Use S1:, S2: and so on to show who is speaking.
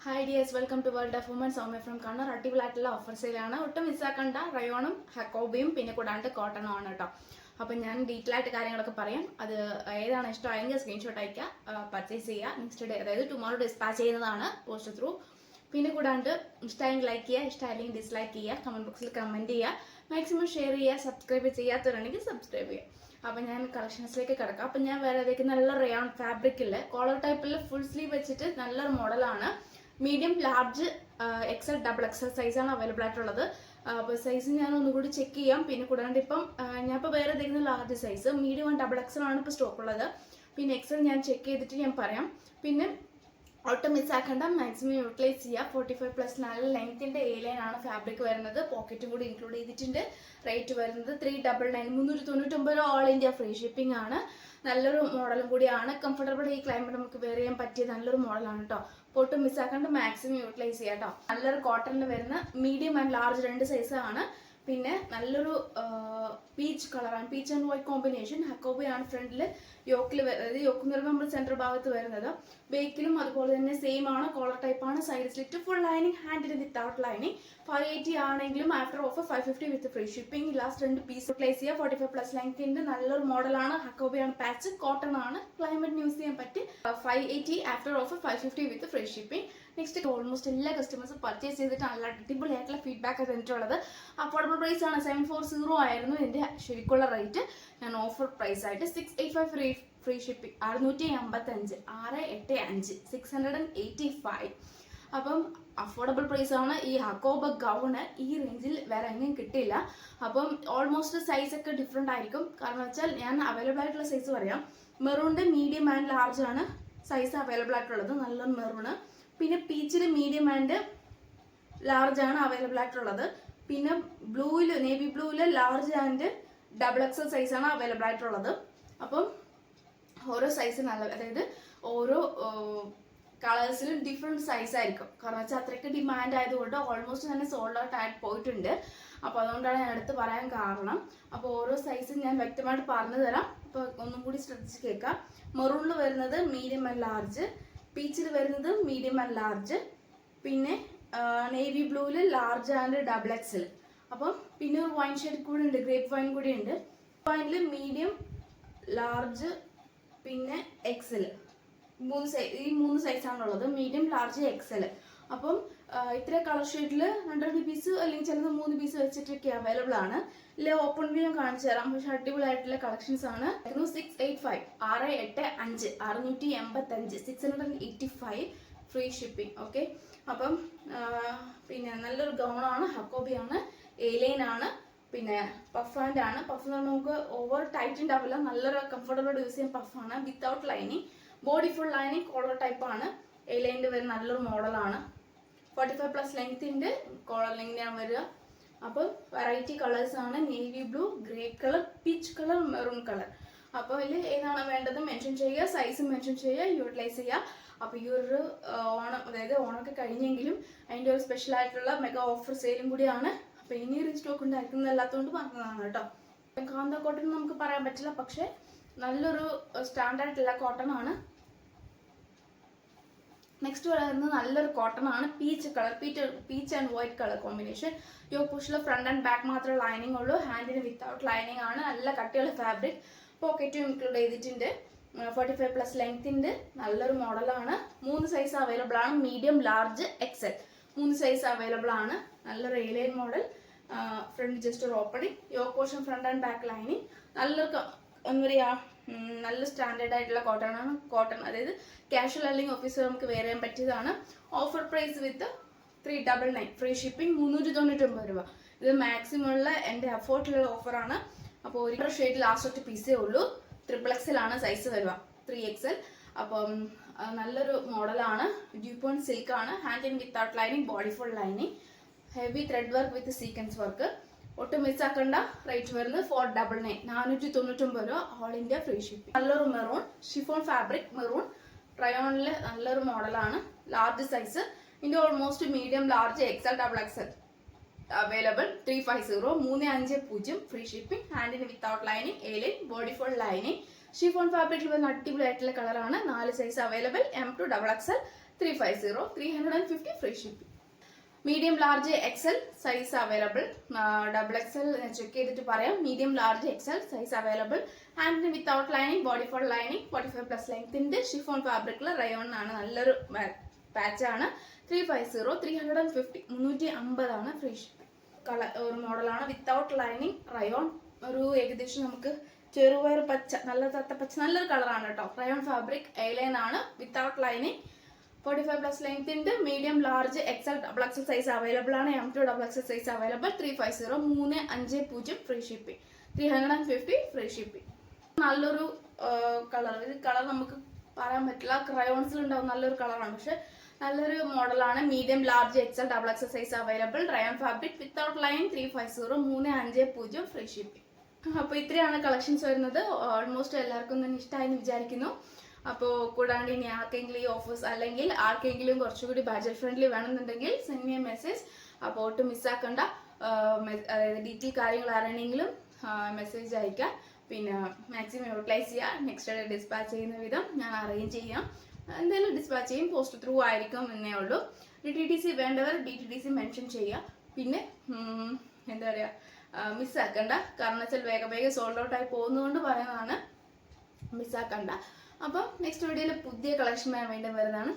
S1: Hi dears, welcome to World of Women. Soumya from Kannur. അടിപൊളിയായിട്ടുള്ള offer സെയിലാണ്. ഒട്ടും മിസ്സാക്കണ്ട. റയോണും ഹക്കോബയും പിന്നെ കൂടാണ്ട് കോട്ടണും ആണ് കേട്ടോ. അപ്പം ഞാൻ ഡീറ്റെയിൽ ആയിട്ട് കാര്യങ്ങളൊക്കെ പറയാം. അത് ഏതാണ് ഇഷ്ടമായെങ്കിൽ സ്ക്രീൻഷോട്ട് അയക്കുക, പർച്ചേസ് ചെയ്യുക. നെക്സ്റ്റ് ഡേ അതായത് ടുമോറോ ഡിസ്പാച്ച് ചെയ്യുന്നതാണ് പോസ്റ്റ് ത്രൂ. പിന്നെ കൂടാണ്ട് ഇഷ്ടമായെങ്കിൽ ലൈക്ക് ചെയ്യുക, ഇഷ്ടമായില്ലെങ്കിൽ ഡിസ്ലൈക്ക് ചെയ്യുക, കമൻറ്റ് ബോക്സിൽ കമൻറ്റ് ചെയ്യുക, മാക്സിമം ഷെയർ ചെയ്യുക, സബ്സ്ക്രൈബ് ചെയ്യാത്തവരാണെങ്കിൽ സബ്സ്ക്രൈബ് ചെയ്യുക. അപ്പം ഞാൻ കളക്ഷൻസിലേക്ക് കിടക്കാം. അപ്പം ഞാൻ വേറെ നല്ല റയോൺ ഫാബ്രിക്കിൽ കോളർ ടൈപ്പിൽ ഫുൾ സ്ലീവ് വെച്ചിട്ട് നല്ലൊരു മോഡലാണ്. Medium, large, XL, double XL സൈസാണ് അവൈലബിൾ ആയിട്ടുള്ളത്. അപ്പോൾ സൈസ് ഞാൻ ഒന്നുകൂടി ചെക്ക് ചെയ്യാം. പിന്നെ കൂടാണ്ട് ഇപ്പം ഞാൻ ഇപ്പോൾ വേറെ തരുന്ന large size, medium and double Excel ആണ് ഇപ്പോൾ സ്റ്റോക്ക് ഉള്ളത്. പിന്നെ എക്സൽ ഞാൻ ചെക്ക് ചെയ്തിട്ട് ഞാൻ പറയാം. പിന്നെ ഒട്ടും മിസ്സാക്കേണ്ട, മാക്സിമം യൂട്ടിലൈസ് ചെയ്യുക. 45+ നല്ല ലെങ്ത്തിൻ്റെ A-line ആണ് ഫാബ്രിക് വരുന്നത്. പോക്കറ്റും കൂടി ഇൻക്ലൂഡ് ചെയ്തിട്ടുണ്ട്. റേറ്റ് വരുന്നത് 399 399 ഓൾ ഇന്ത്യ ഫ്രീ ഷിപ്പിംഗ് ആണ്. നല്ലൊരു മോഡലും കൂടിയാണ്. കംഫർട്ടബിൾ ഈ ക്ലൈമറ്റ് നമുക്ക് വെയർ ചെയ്യാൻ പറ്റിയ നല്ലൊരു മോഡലാണ് കേട്ടോ. ഒട്ടും മിസ്സാക്കാണ്ട് മാക്സിമം യൂട്ടിലൈസ് ചെയ്യാം കേട്ടോ. നല്ലൊരു കോട്ടണിൽ വരുന്ന മീഡിയം ആൻഡ് ലാർജ് 2 സൈസാണ്. പിന്നെ നല്ലൊരു പീച്ച് കളറാണ്, പീച്ച് ആൻഡ് വൈറ്റ് കോമ്പിനേഷൻ. ഹക്കോബയാണ് ഫ്രണ്ടിൽ യോക്കിൽ, അതായത് യോക്ക് എന്ന് പറയുമ്പോൾ നമ്മൾ സെൻട്രൽ ഭാഗത്ത് വരുന്നത്. ബേക്കിലും അതുപോലെ തന്നെ സെയിം ആണ്, കോളർ ടൈപ്പാണ്. സൈഡ് സ്ലിറ്റ്, ഫുൾ ലൈനിങ്, ഹാൻഡിന് വിത്തൗട്ട് ലൈനിങ്. 580 ആണെങ്കിലും after offer 550 with free shipping. Last 2 piece utilise ചെയ്യുക. 45+ ലെങ്ത്തിന്റെ നല്ലൊരു മോഡലാണ്. ഹക്കോബയാണ് പാച്ച്, കോട്ടൺ ആണ്, ക്ലൈമറ്റ് യൂസ് ചെയ്യാൻ പറ്റി. 580 after offer 550 with free shipping. Next almost എല്ലാ കസ്റ്റമേഴ്സും പർച്ചേസ് ചെയ്തിട്ട് നല്ല അടിപൊളിയായിട്ടുള്ള ഫീഡ്ബാക്ക് തന്നിട്ടുള്ളത്. അഫോർഡബിൾ പ്രൈസ് ആണ്. 740 ആയിരുന്നു ഇതിന്റെ ശരിക്കുള്ള റേറ്റ്. ഞാൻ ഓഫർ പ്രൈസ് ആയിട്ട് 685 ഫ്രീ ഷിപ്പിംഗ്, 685, 685, 685. അപ്പം അഫോർഡബിൾ പ്രൈസ് ആണ്. ഈ ഹക്കോബ ഗൗണ് ഈ റേഞ്ചിൽ വേറെ എങ്ങും കിട്ടില്ല. അപ്പം ഓൾമോസ്റ്റ് സൈസ് ഒക്കെ ഡിഫറെൻ്റ് ആയിരിക്കും. കാരണം വെച്ചാൽ ഞാൻ അവൈലബിൾ ആയിട്ടുള്ള സൈസ് പറയാം. മെറൂണിന്റെ മീഡിയം ആൻഡ് ലാർജ് ആണ് സൈസ് അവൈലബിൾ ആയിട്ടുള്ളത്. നല്ലൊരു മെറൂണ്. പിന്നെ പീച്ചിൽ മീഡിയം ആൻഡ് ലാർജ് ആണ് അവൈലബിൾ ആയിട്ടുള്ളത്. പിന്നെ ബ്ലൂവിൽ, നേവി ബ്ലൂവിൽ ലാർജ് ആൻഡ് ഡബിൾ എക്സൽ സൈസാണ് അവൈലബിൾ ആയിട്ടുള്ളത്. അപ്പം ഓരോ സൈസ് നല്ല, അതായത് ഓരോ കളേഴ്സിലും ഡിഫറെൻറ്റ് സൈസ് ആയിരിക്കും. കാരണം വെച്ചാൽ അത്രയ്ക്ക് ഡിമാൻഡ് ആയതുകൊണ്ട് ഓൾമോസ്റ്റ് തന്നെ സോൾഡ് ഔട്ട് ആയിട്ട് പോയിട്ടുണ്ട്. അപ്പോൾ അതുകൊണ്ടാണ് ഞാൻ എടുത്ത് പറയാൻ കാരണം. അപ്പോൾ ഓരോ സൈസും ഞാൻ വ്യക്തമായിട്ട് പറഞ്ഞു തരാം. അപ്പോൾ ഒന്നും കൂടി ശ്രദ്ധിച്ച് കേൾക്കാം. മെറൂണിൽ വരുന്നത് മീഡിയം ആൻഡ് ലാർജ്, പീച്ചിൽ വരുന്നത് മീഡിയം ആൻഡ് ലാർജ്, പിന്നെ നേവി ബ്ലൂവിൽ ലാർജ് ആൻഡ് ഡബിൾ എക്സൽ. അപ്പം പിന്നെ ഒരു വൈൻ ഷെയ്ഡ് കൂടി ഉണ്ട്, ഗ്രേപ്പ് വൈൻ കൂടി ഉണ്ട്. വൈനിൽ മീഡിയം, ലാർജ്, പിന്നെ എക്സൽ, ഈ മൂന്ന് സൈസാണുള്ളത്. Medium, large, Excel. അപ്പം ഇത്ര കളർ ഷെയ്ഡിൽ 2 പീസ് അല്ലെങ്കിൽ ചിലത് 3 പീസ് വെച്ചിട്ടൊക്കെ അവൈലബിൾ ആണ്. ഇല്ല ഓപ്പൺ വ്യൂ കാണിച്ചു തരാം. പക്ഷെ അടിപൊളിയായിട്ടുള്ള കളക്ഷൻസ് ആണ്. 685, 685, 685, 685 ഫ്രീ ഷിപ്പിംഗ്. ഓക്കെ, അപ്പം പിന്നെ നല്ലൊരു ഗൗണാണ്. ഹക്കോബിയാണ്, A-line ആണ്. പിന്നെ പഫ് ആൻഡ് ആണ്. പഫ് നമുക്ക് ഓവർ ടൈറ്റ് ഉണ്ടാവില്ല, നല്ലൊരു കംഫർട്ടബിൾ യൂസ് ചെയ്യാൻ പഫാണ്. Without lining, body full lining, collar ടൈപ്പാണ്. A-line വരുന്ന നല്ലൊരു മോഡലാണ്. 45+ ലെങ്ത്തിന്റെ കോളർ ലെങ്തിനാണ് വരിക. അപ്പം വെറൈറ്റി കളേഴ്സ് ആണ്. Navy blue, grey colour, peach colour, maroon colour. അപ്പോൾ ഇതിൽ ഏതാണ് വേണ്ടത് മെൻഷൻ ചെയ്യുക, സൈസ് മെൻഷൻ ചെയ്യുക, യൂട്ടിലൈസ് ചെയ്യുക. അപ്പോൾ ഈ ഒരു ഓണം, അതായത് ഓണമൊക്കെ കഴിഞ്ഞെങ്കിലും അതിൻ്റെ ഒരു സ്പെഷ്യൽ ആയിട്ടുള്ള മെഗാ ഓഫർ സെയിലും കൂടിയാണ്. അപ്പോൾ ഇനി റീസ്റ്റോക്ക് ഉണ്ടാക്കുന്നതല്ലാത്തതുകൊണ്ട് പറഞ്ഞതാണ് കേട്ടോ. കാന്ത കോട്ടൺ നമുക്ക് പറയാൻ പറ്റില്ല, പക്ഷേ നല്ലൊരു സ്റ്റാൻഡേർഡുള്ള കോട്ടൺ ആണ്. നെക്സ്റ്റ് വരുന്നത് നല്ലൊരു കോട്ടൺ ആണ്. Peach colour, peach and white colour combination. യോ പുഷിലെ ഫ്രണ്ട് ആൻഡ് ബാക്ക് മാത്രമേ ലൈനിങ് ഉള്ളൂ. ഹാൻഡിന് വിത്തൗട്ട് ലൈനിങ് ആണ്. നല്ല കട്ടിയുള്ള ഫാബ്രിക്. പോക്കറ്റും ഇൻക്ലൂഡ് ചെയ്തിട്ടുണ്ട്. 45+ ലെങ്ത്തിന്റെ നല്ലൊരു മോഡലാണ്. 3 സൈസ് അവൈലബിൾ ആണ്. Medium, large, XL 3 size available ആണ്. നല്ലൊരു A-line മോഡൽ. ഫ്രണ്ട് ജസ്റ്റ് ഒരു opening, yoke portion front and back lining. നല്ലൊരു എന്താ പറയുക, നല്ല സ്റ്റാൻഡേർഡ് ആയിട്ടുള്ള കോട്ടൺ ആണ്. കോട്ടൺ അതായത് കാഷ്വൽ അല്ലെങ്കിൽ ഓഫീസിൽ നമുക്ക് വെയർ ചെയ്യാൻ പറ്റിയതാണ്. Offer price with 399 free shipping, 399 രൂപ. ഇത് മാക്സിമം ഉള്ള എൻ്റെ അഫോർഡിലുള്ള ഓഫറാണ്. അപ്പോൾ ഒരു ഷെയ്ഡ് ലാസ്റ്റ് 1 പീസേ ഉള്ളൂ. XXL ആണ് സൈസ് വരിക, 3XL. അപ്പം നല്ലൊരു മോഡലാണ്. ഡ്യൂപോൺ സിൽക്ക് ആണ്. Hand in without lining, body full lining, heavy thread work with sequence work. ഒട്ടും മിസ്സാക്കേണ്ട. റേറ്റ് വരുന്നത് 499, 499 രൂപ, ഓൾ ഇന്ത്യ ഫ്രീ ഷിപ്പിംഗ്. നല്ലൊരു മെറൂൺ ഷിഫോൺ ഫാബ്രിക്, മെറൂൺ റയോണിൽ നല്ലൊരു മോഡലാണ്. Large size. ഇതിൻ്റെ almost medium, large, XL, double XL available. 350, 350 free shipping. ഹാൻഡിന് without lining, A-line, body full lining. Chiffon ഫാബ്രിക്കിൽ വരുന്ന അടിപൊളിയായിട്ടുള്ള കളറാണ്. 4 size available, M to XXL. 350, 350 free shipping. Medium large XL size available. Double XL check ചെയ്തിട്ട് പറയാം. Medium large XL size available. ഹാൻഡിന് without lining, body full lining, 45+ ലെങ്ത്തിന്റെ chiffon ഫാബ്രിക്കിൽ rayon ആണ്. നല്ലൊരു പാച്ചാണ്. 350, 350, 350 ആണ് ഫ്രീ ഷിപ്പിംഗ്. കളർ ഒരു മോഡലാണ് വിത്തൗട്ട് ലൈനിങ് റയോൺ. ഒരു ഏകദേശം നമുക്ക് ചെറുപയർ പച്ച, നല്ല തത്തപ്പച്ച, നല്ലൊരു കളറാണ് കേട്ടോ. റയോൺ ഫാബ്രിക് എയർലൈൻ ആണ്, വിത്തൗട്ട് ലൈനിങ്, 45+ ലെങ്ത് ഉണ്ട്. Medium large XL double Excel size available ആണ്. M2 double XL size available. 350, 350 free shipping. 350 free shipping. നല്ലൊരു കളർ. ഇത് കളർ നമുക്ക് പറയാൻ പറ്റില്ല, ക്രയോൺസിൽ ഉണ്ടാവും നല്ലൊരു കളറാണ്, പക്ഷെ നല്ലൊരു മോഡലാണ്. Medium large XL double Excel size available. Rayon fabric without line. 350, 350 free shipping. അപ്പോൾ ഇത്രയാണ് കളക്ഷൻസ് വരുന്നത്. ഓൾമോസ്റ്റ് എല്ലാവർക്കും തന്നെ ഇഷ്ടമായെന്ന് വിചാരിക്കുന്നു. അപ്പോൾ കൂടാണ്ട് ഇനി ആർക്കെങ്കിലും ഈ ഓഫേഴ്സ് അല്ലെങ്കിൽ ആർക്കെങ്കിലും കുറച്ചുകൂടി ബഡ്ജറ്റ് ഫ്രണ്ട്ലി വേണമെന്നുണ്ടെങ്കിൽ സെൻഡ് മി എ മെസ്സേജ്. അപ്പോൾ ഒട്ടും മിസ്സാക്കണ്ട. അതായത് ഡീറ്റെയിൽ കാര്യങ്ങൾ അറിയണമെങ്കിലും മെസ്സേജ് അയക്കുക. പിന്നെ മാക്സിമം യൂട്ടിലൈസ് ചെയ്യുക. നെക്സ്റ്റ് ഡേ ഡിസ്പാച്ച് ചെയ്യുന്ന വിധം ഞാൻ അറേഞ്ച് ചെയ്യാം. എന്തായാലും ഡിസ്പാച്ച് ചെയ്യും, പോസ്റ്റ് ത്രൂ ആയിരിക്കും എന്നേ ഉള്ളൂ. DTDC വേണ്ടവർ DTDC മെൻഷൻ ചെയ്യുക. പിന്നെ എന്താ പറയുക, മിസ്സാക്കണ്ട. കാരണം വെച്ചാൽ വേഗം വേഗം സോൾഡ് ഔട്ട് ആയി പോകുന്നതുകൊണ്ട് പറയുന്നതാണ്, മിസ്സാക്കണ്ട. അപ്പം നെക്സ്റ്റ് വീഡിയോയിൽ പുതിയ കളക്ഷൻ വീണ്ടും വരുന്നതാണ്.